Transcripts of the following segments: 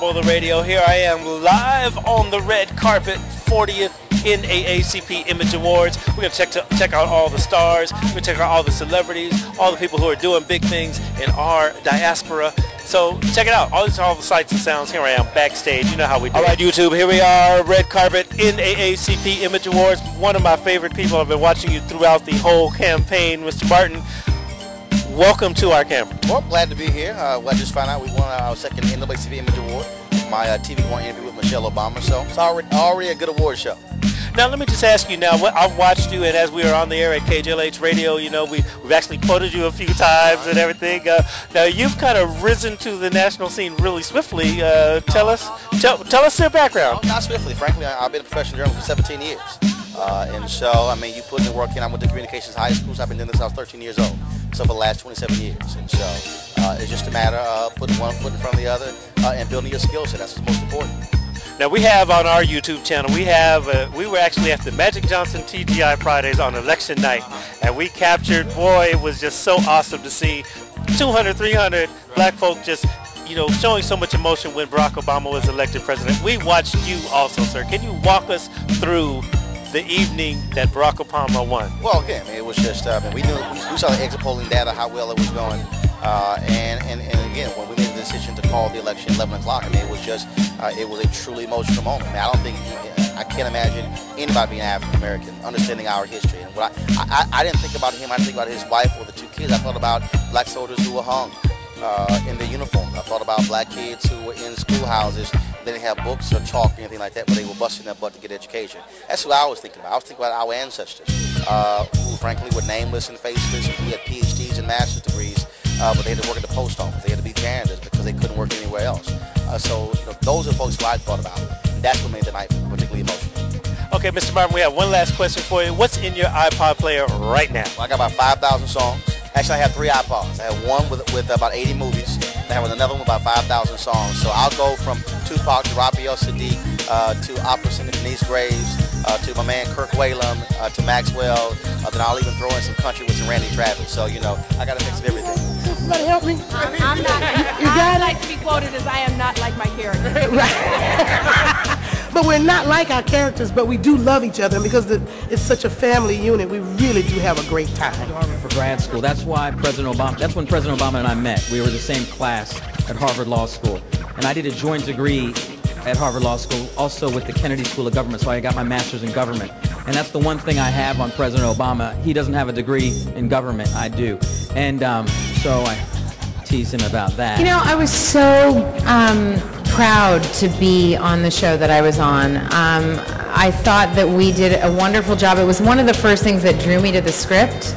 Marble the Radio. Here I am live on the red carpet, 40th NAACP Image Awards. We're going to check out all the stars. We're going to check out all the celebrities, all the people who are doing big things in our diaspora. So check it out. All the sights and sounds. Here I am backstage. You know how we do. All right, YouTube, here we are, red carpet, NAACP Image Awards. One of my favorite people. I've been watching you throughout the whole campaign, Mr. Martin. Welcome to our camera. Well, glad to be here. I just found out we won our second NAACP Image Award. My TV1 interview with Michelle Obama, so it's already a good award show. Now let me just ask you now, I've watched you, and as we were on the air at KJLH Radio, you know, we've actually quoted you a few times and everything. Now you've kind of risen to the national scene really swiftly. Tell us your background. Oh, not swiftly, frankly. I've been a professional journalist for 17 years. And so, I mean, you put in the work in. I went to communications high school, so I've been doing this since I was 13 years old. So for the last 27 years. And so it's just a matter of putting one foot in front of the other and building your skill set. That's what's most important. Now we have on our YouTube channel, we were actually at the Magic Johnson TGI Fridays on election night, and we captured, boy, it was just so awesome to see 200, 300 black folk just, you know, showing so much emotion when Barack Obama was elected president. We watched you also, sir. Can you walk us through the evening that Barack Obama won? Well, again, it was just, we saw the exit polling data, how well it was going. And again, when we made the decision to call the election 11 o'clock, I mean, it was just, it was a truly emotional moment. I mean, I can't imagine anybody being African American, understanding our history. And what I didn't think about him, I didn't think about his wife or the two kids. I thought about black soldiers who were hung in their uniform. I thought about black kids who were in schoolhouses. They didn't have books or chalk or anything like that, but they were busting their butt to get education. That's who I was thinking about. I was thinking about our ancestors, who frankly were nameless and faceless, who had PhDs and master's degrees, but they had to work at the post office. They had to be janitors because they couldn't work anywhere else. So you know, those are folks who I thought about, and that's what made the night particularly emotional. Okay, Mr. Martin, we have one last question for you. What's in your iPod player right now? Well, I got about 5,000 songs. Actually, I have 3 iPods. I have one with about 80 movies, and I have another one with about 5,000 songs. So I'll go from Tupac to Raphael Sadiq, to opera singer Denise Graves, to my man Kirk Whalum, to Maxwell. Then I'll even throw in some country with some Randy Travis. So, you know, I got a mix of everything. Somebody help me. I'm not. I like to be quoted as I am not like my character. Right. But we're not like our characters, but we do love each other. And because it's such a family unit, we really do have a great time. Harvard for grad school. That's why President Obama. That's when President Obama and I met. We were the same class at Harvard Law School, and I did a joint degree at Harvard Law School, also with the Kennedy School of Government. So I got my master's in government, and that's the one thing I have on President Obama. He doesn't have a degree in government. I do, and so I tease him about that. You know, I was so proud to be on the show that I was on. I thought that we did a wonderful job. It was one of the first things that drew me to the script,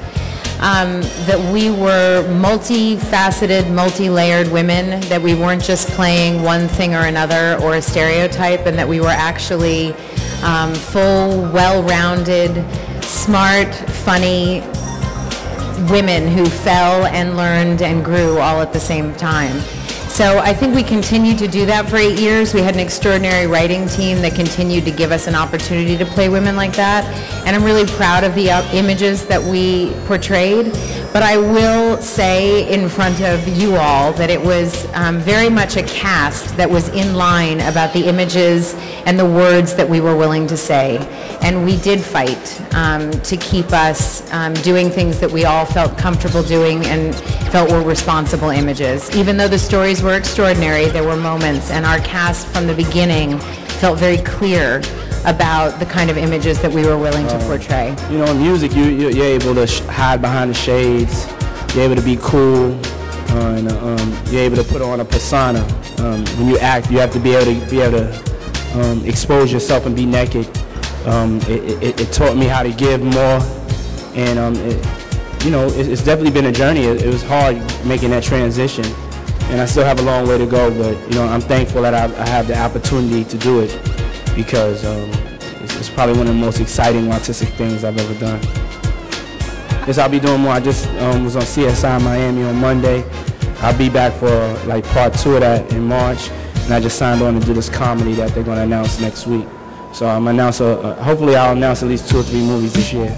that we were multifaceted, multi-layered women, that we weren't just playing one thing or another or a stereotype, and that we were actually full, well-rounded, smart, funny women who fell and learned and grew all at the same time. So I think we continued to do that for 8 years. We had an extraordinary writing team that continued to give us an opportunity to play women like that. And I'm really proud of the images that we portrayed. But I will say in front of you all that it was very much a cast that was in line about the images and the words that we were willing to say. And we did fight to keep us doing things that we all felt comfortable doing and felt were responsible images. Even though the stories were extraordinary, there were moments, and our cast from the beginning felt very clear about the kind of images that we were willing to portray. You know, in music, you're able to hide behind the shades. You're able to be cool, and you're able to put on a persona. When you act, you have to be able to expose yourself and be naked. It taught me how to give more, and you know, it's definitely been a journey. It was hard making that transition, and I still have a long way to go. But you know, I'm thankful that I have the opportunity to do it, because it's probably one of the most exciting artistic things I've ever done. Yes, I'll be doing more. I just was on CSI Miami on Monday. I'll be back for like part 2 of that in March, and I just signed on to do this comedy that they're going to announce next week. So I'm hopefully I'll announce at least 2 or 3 movies this year.